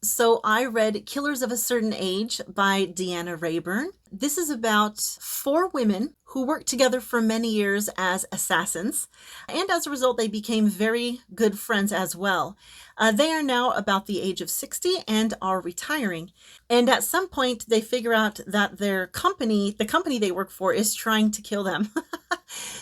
So I read Killers of a Certain Age by Deanna Raybourn. This is about four women who worked together for many years as assassins, and as a result, they became very good friends as well. They are now about the age of 60 and are retiring. And at some point, they figure out that the company they work for, is trying to kill them.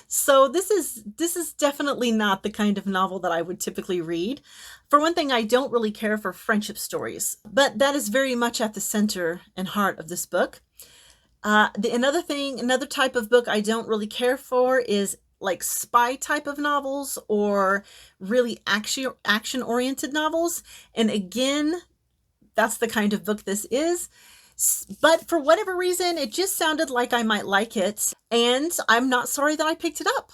So this is definitely not the kind of novel that I would typically read. For one thing, I don't really care for friendship stories, but that is very much at the center and heart of this book. Another type of book I don't really care for is like spy type of novels or really action oriented novels. And again, that's the kind of book this is. But for whatever reason, it just sounded like I might like it, and I'm not sorry that I picked it up.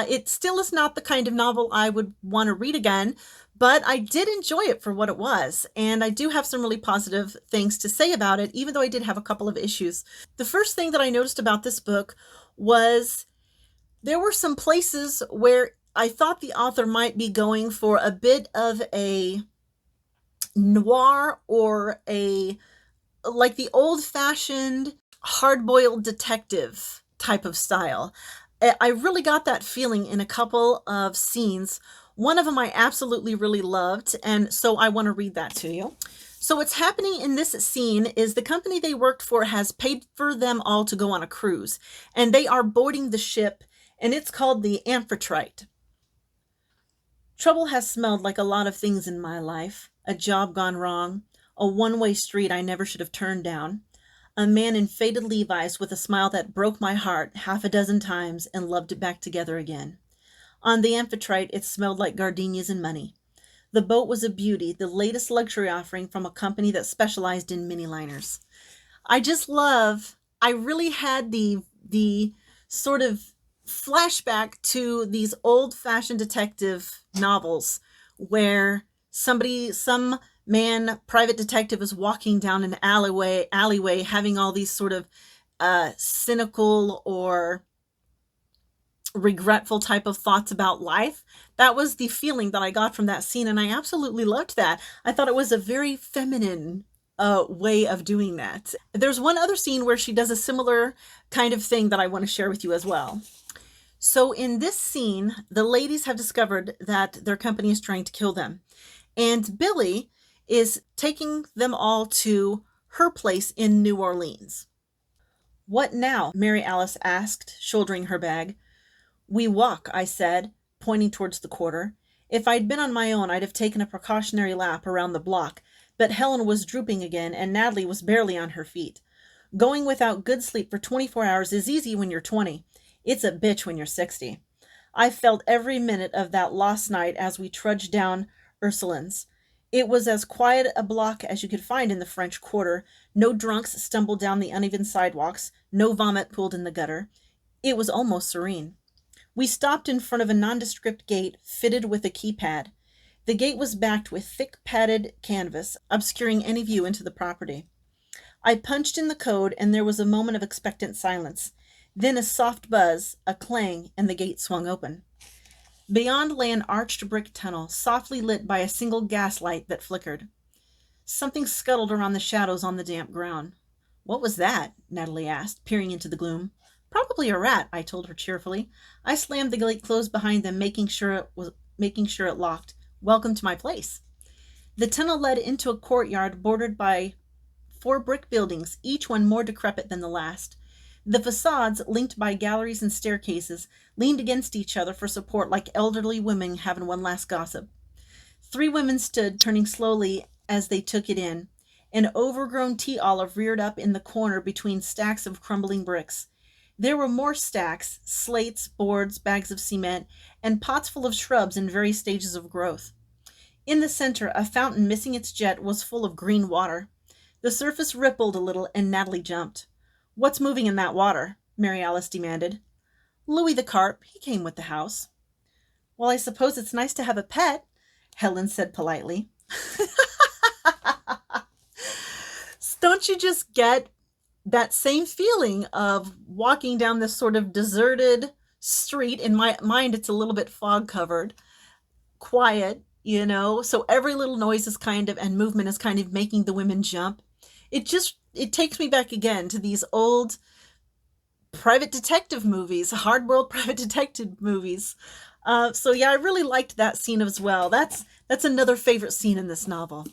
It still is not the kind of novel I would want to read again, but I did enjoy it for what it was, and I do have some really positive things to say about it, even though I did have a couple of issues. The first thing that I noticed about this book was there were some places where I thought the author might be going for a bit of a noir or like the old-fashioned hard-boiled detective type of style. I really got that feeling in a couple of scenes. One of them I absolutely really loved, and so I want to read that to you. So what's happening in this scene is the company they worked for has paid for them all to go on a cruise, and they are boarding the ship, and it's called the Amphitrite. Trouble has smelled like a lot of things in my life. A job gone wrong, a one-way street I never should have turned down, a man in faded Levi's with a smile that broke my heart half a dozen times and loved it back together again. On the Amphitrite, it smelled like gardenias and money. The boat was a beauty, the latest luxury offering from a company that specialized in mini liners. I really had the sort of flashback to these old-fashioned detective novels where some man, private detective, is walking down an alleyway having all these sort of cynical or regretful type of thoughts about life. That was the feeling that I got from that scene, and I absolutely loved that. I thought it was a very feminine way of doing that. There's one other scene where she does a similar kind of thing that I want to share with you as well. So in this scene, the ladies have discovered that their company is trying to kill them, and Billy is taking them all to her place in New Orleans. "What now?" Mary Alice asked, shouldering her bag. "We walk," I said, pointing towards the quarter. If I'd been on my own, I'd have taken a precautionary lap around the block, but Helen was drooping again, and Natalie was barely on her feet. Going without good sleep for 24 hours is easy when you're 20. It's a bitch when you're 60. I felt every minute of that lost night as we trudged down Ursuline's. It was as quiet a block as you could find in the French Quarter. No drunks stumbled down the uneven sidewalks, no vomit pooled in the gutter. It was almost serene. We stopped in front of a nondescript gate fitted with a keypad. The gate was backed with thick padded canvas, obscuring any view into the property. I punched in the code, and there was a moment of expectant silence. Then a soft buzz, a clang, and the gate swung open. Beyond lay an arched brick tunnel, softly lit by a single gaslight that flickered. Something scuttled around the shadows on the damp ground. "What was that?" Natalie asked, peering into the gloom. "Probably a rat," I told her cheerfully. I slammed the gate closed behind them, making sure it locked. "Welcome to my place." The tunnel led into a courtyard bordered by 4 brick buildings, each one more decrepit than the last. The facades, linked by galleries and staircases, leaned against each other for support like elderly women having one last gossip. 3 women stood, turning slowly as they took it in. An overgrown tea olive reared up in the corner between stacks of crumbling bricks. There were more stacks, slates, boards, bags of cement, and pots full of shrubs in various stages of growth. In the center, a fountain missing its jet was full of green water. The surface rippled a little, and Natalie jumped. "What's moving in that water?" Mary Alice demanded. "Louis the carp. He came with the house." "Well, I suppose it's nice to have a pet," Helen said politely. Don't you just get that same feeling of walking down this sort of deserted street? In my mind, it's a little bit fog covered, quiet, you know, so every little noise is kind of, and movement is kind of making the women jump. It takes me back again to these old private detective movies, hard-boiled private detective movies. So yeah, I really liked that scene as well. That's another favorite scene in this novel.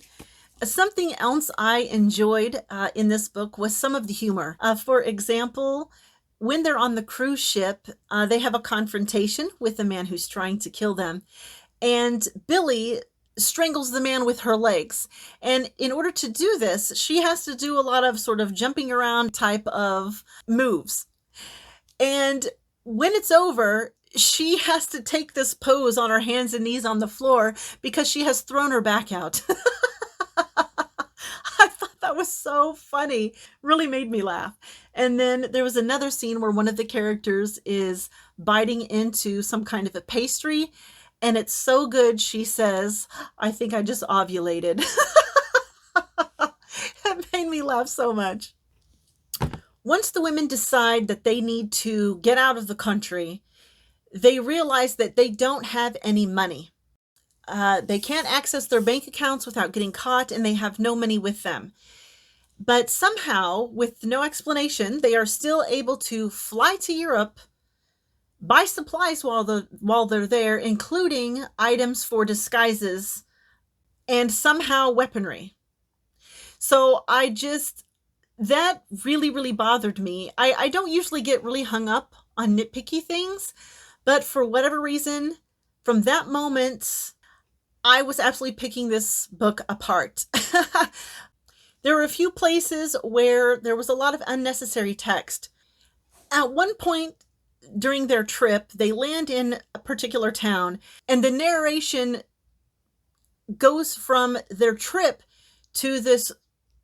Something else I enjoyed in this book was some of the humor. For example, when they're on the cruise ship, they have a confrontation with the man who's trying to kill them. And Billy strangles the man with her legs. And in order to do this, she has to do a lot of sort of jumping around type of moves. And when it's over, she has to take this pose on her hands and knees on the floor because she has thrown her back out. I thought that was so funny. Really made me laugh. And then there was another scene where one of the characters is biting into some kind of a pastry, and it's so good, she says, "I think I just ovulated." It made me laugh so much. Once the women decide that they need to get out of the country, they realize that they don't have any money. They can't access their bank accounts without getting caught, and they have no money with them. But somehow, with no explanation, they are still able to fly to Europe, buy supplies while they're there, including items for disguises and somehow weaponry. So that really, really bothered me. I don't usually get really hung up on nitpicky things, but for whatever reason, from that moment, I was absolutely picking this book apart. There were a few places where there was a lot of unnecessary text. At one point during their trip, they land in a particular town, and the narration goes from their trip to this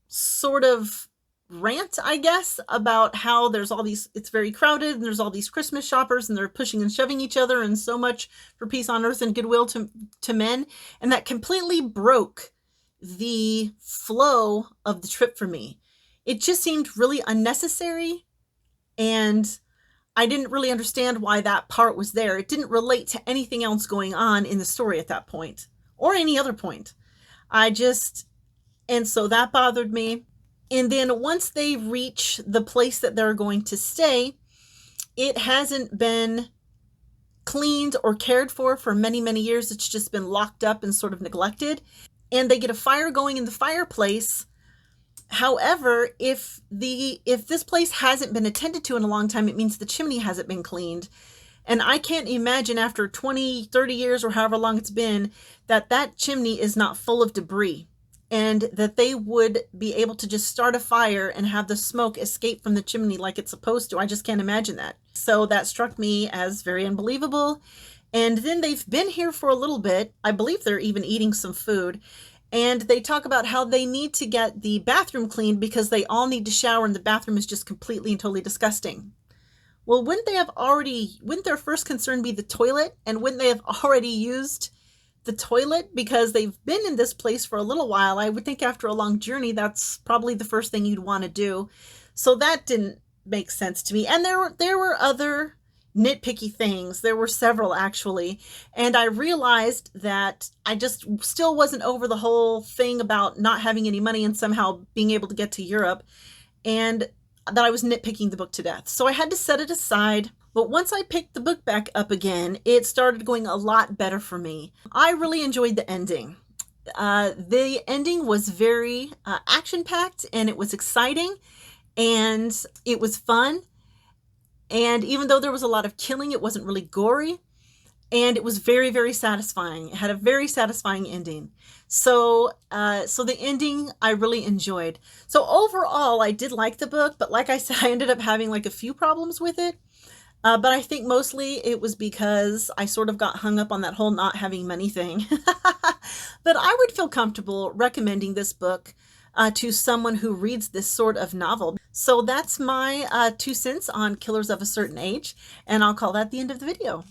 sort of rant, I guess, about how it's very crowded and there's all these Christmas shoppers and they're pushing and shoving each other and so much for peace on earth and goodwill to men. And that completely broke the flow of the trip for me. It just seemed really unnecessary, and I didn't really understand why that part was there. It didn't relate to anything else going on in the story at that point or any other point. And so that bothered me. And then once they reach the place that they're going to stay, it hasn't been cleaned or cared for many, many years. It's just been locked up and sort of neglected. And they get a fire going in the fireplace. However, if this place hasn't been attended to in a long time, it means the chimney hasn't been cleaned. And I can't imagine after 20, 30 years or however long it's been, that chimney is not full of debris, and that they would be able to just start a fire and have the smoke escape from the chimney like it's supposed to. I just can't imagine that. So that struck me as very unbelievable. And then they've been here for a little bit. I believe they're even eating some food. And they talk about how they need to get the bathroom cleaned because they all need to shower and the bathroom is just completely and totally disgusting. Well, wouldn't their first concern be the toilet? And wouldn't they have already used the toilet because they've been in this place for a little while? I would think after a long journey, that's probably the first thing you'd want to do. So that didn't make sense to me. And there were other nitpicky things. There were several, actually. And I realized that I just still wasn't over the whole thing about not having any money and somehow being able to get to Europe, and that I was nitpicking the book to death. So I had to set it aside. But once I picked the book back up again, it started going a lot better for me. I really enjoyed the ending. The ending was very action-packed, and it was exciting, and it was fun. And even though there was a lot of killing, it wasn't really gory. And it was very, very satisfying. It had a very satisfying ending. So the ending I really enjoyed. So overall, I did like the book, but like I said, I ended up having like a few problems with it. But I think mostly it was because I sort of got hung up on that whole not having money thing. But I would feel comfortable recommending this book to someone who reads this sort of novel. So that's my 2 cents on Killers of a Certain Age, and I'll call that the end of the video.